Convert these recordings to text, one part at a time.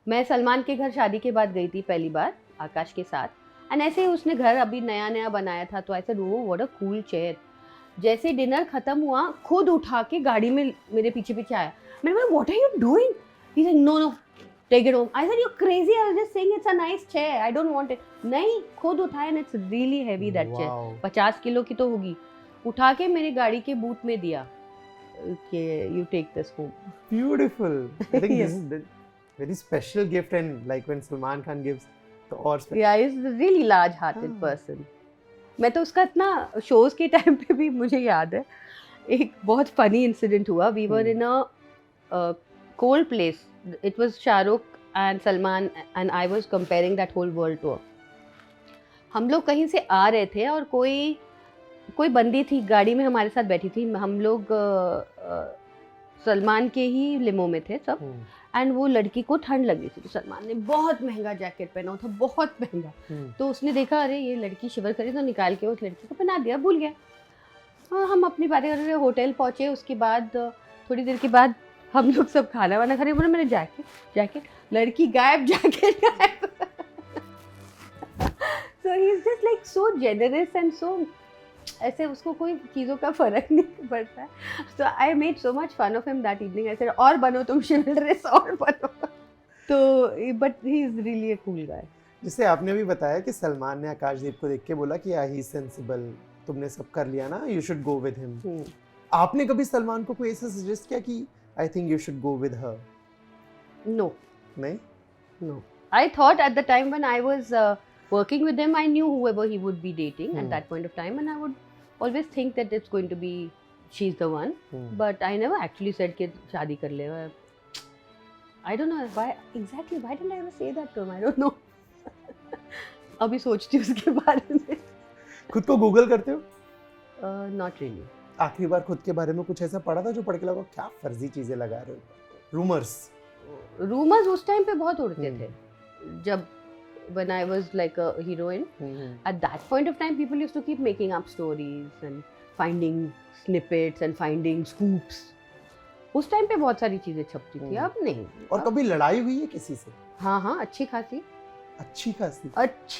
मैं सलमान के घर शादी के बाद गई थी पहली बार आकाश के साथ, एंड ऐसे ही उसने घर अभी नया नया बनाया था, तो ऐसे वो व्हाट अ कूल चेयर। जैसे डिनर खत्म हुआ खुद उठा के गाड़ी में मेरे पीछे पीछे आया। मैंने बोला what are you doing? He said no no take it home. I said you crazy, I was just saying it's a nice chair, I don't want it. नहीं, खुद उठाया, and it's really heavy that chair, 50 kilo की तो होगी। उठा के मेरी गाड़ी के बूट में दिया कि you take this home. Beautiful. I think Yes. this is the very special gift, and like when Salman Khan gives, तो और special. Yeah, he's a really large-hearted हाँ. person. मैं तो उसका इतना शोज के टाइम पे भी मुझे याद है एक बहुत फनी इंसिडेंट हुआ। We were in a cold place, it was Shahrukh and Salman and I was compering that whole world tour. हम लोग कहीं से आ रहे थे और कोई बंदी थी गाड़ी में हमारे साथ बैठी थी। हम लोग सलमान के ही लिमो में थे सब, एंड वो लड़की को ठंड लग रही थी, तो सलमान ने बहुत महंगा जैकेट पहना था, बहुत महंगा। तो उसने देखा अरे ये लड़की शिवर कर रही, तो निकाल के उस लड़की को पहना दिया, भूल गया। हाँ, हम अपनी बातें कर रहे, होटल पहुँचे। उसके बाद थोड़ी देर के बाद हम लोग सब खाना वाना खा रहे, बोले मेरे जैकेट, लड़की गायब, जैकेट गायब। So he's just like so generous and so ऐसे उसको कोई चीज़ों का फर्क नहीं पड़ता है। So I made so much fun of him that evening. I said और बनो तुम chivalrous, और बनो। तो but he is really a cool guy. जिससे आपने भी बताया कि सलमान ने आकाशदीप को देख के बोला कि ही सेंसिबल, तुमने सब कर लिया ना, you should go with him. आपने कभी सलमान को कोई ऐसा सजेस्ट किया कि I think you should go with her? No. नहीं? No. I thought at the time when I was working with him, I knew whoever he would be dating at that point of time, and I would always think that it's going to be she's the one. But I never actually said कि शादी कर ले। I don't know why exactly. Why didn't I ever say that to him? I don't know. अभी सोचती हूँ उसके बारे में। खुद को गूगल करते हो? Not really. आखिरी बार खुद के बारे में कुछ ऐसा पढ़ा था जो पढ़ के लगा क्या फर्जी चीजें लगा रहे हो? रूमर्स उस टाइम पे बहुत उड़ते थे जब when I was like a heroine. At that point of time, people used to keep making up stories and finding snippets and finding scoops. उस टाइम पे बहुत सारी चीजें छपती थी, अब नहीं। और कभी लड़ाई हुई है किसी से? हाँ, अच्छी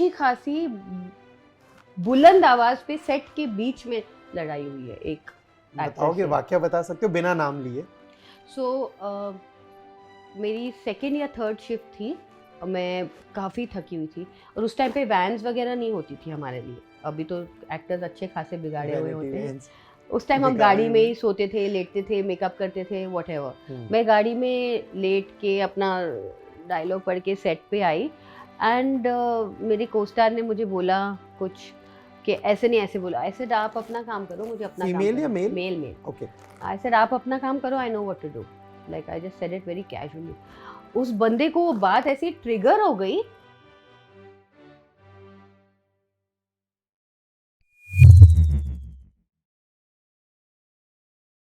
खासी बुलंद आवाज पे सेट के बीच में लड़ाई हुई है एक। बताओगे, वाकया बता सकते हो बिना नाम लिए? मेरी सेकेंड या थर्ड शिफ्ट थी, मैं काफ़ी थकी हुई थी, और उस टाइम पे वैन्स वगैरह नहीं होती थी हमारे लिए। अभी तो एक्टर्स अच्छे खासे बिगाड़े हुए होते हैं। उस टाइम हम गाड़ी में ही सोते थे, लेटते थे, मेकअप करते थे, व्हाटएवर। मैं गाड़ी में लेट के अपना डायलॉग पढ़ के सेट पे आई, एंड मेरे कोस्टार ने मुझे बोला कुछ कि ऐसे नहीं, ऐसे बोला, आई सेड आप अपना काम करो, मुझे अपना काम फीमेल या male? Male. Okay. I said आप अपना काम करो, I know what to do, like I just said it very casually. उस बंदे को वो बात ऐसी ट्रिगर हो गई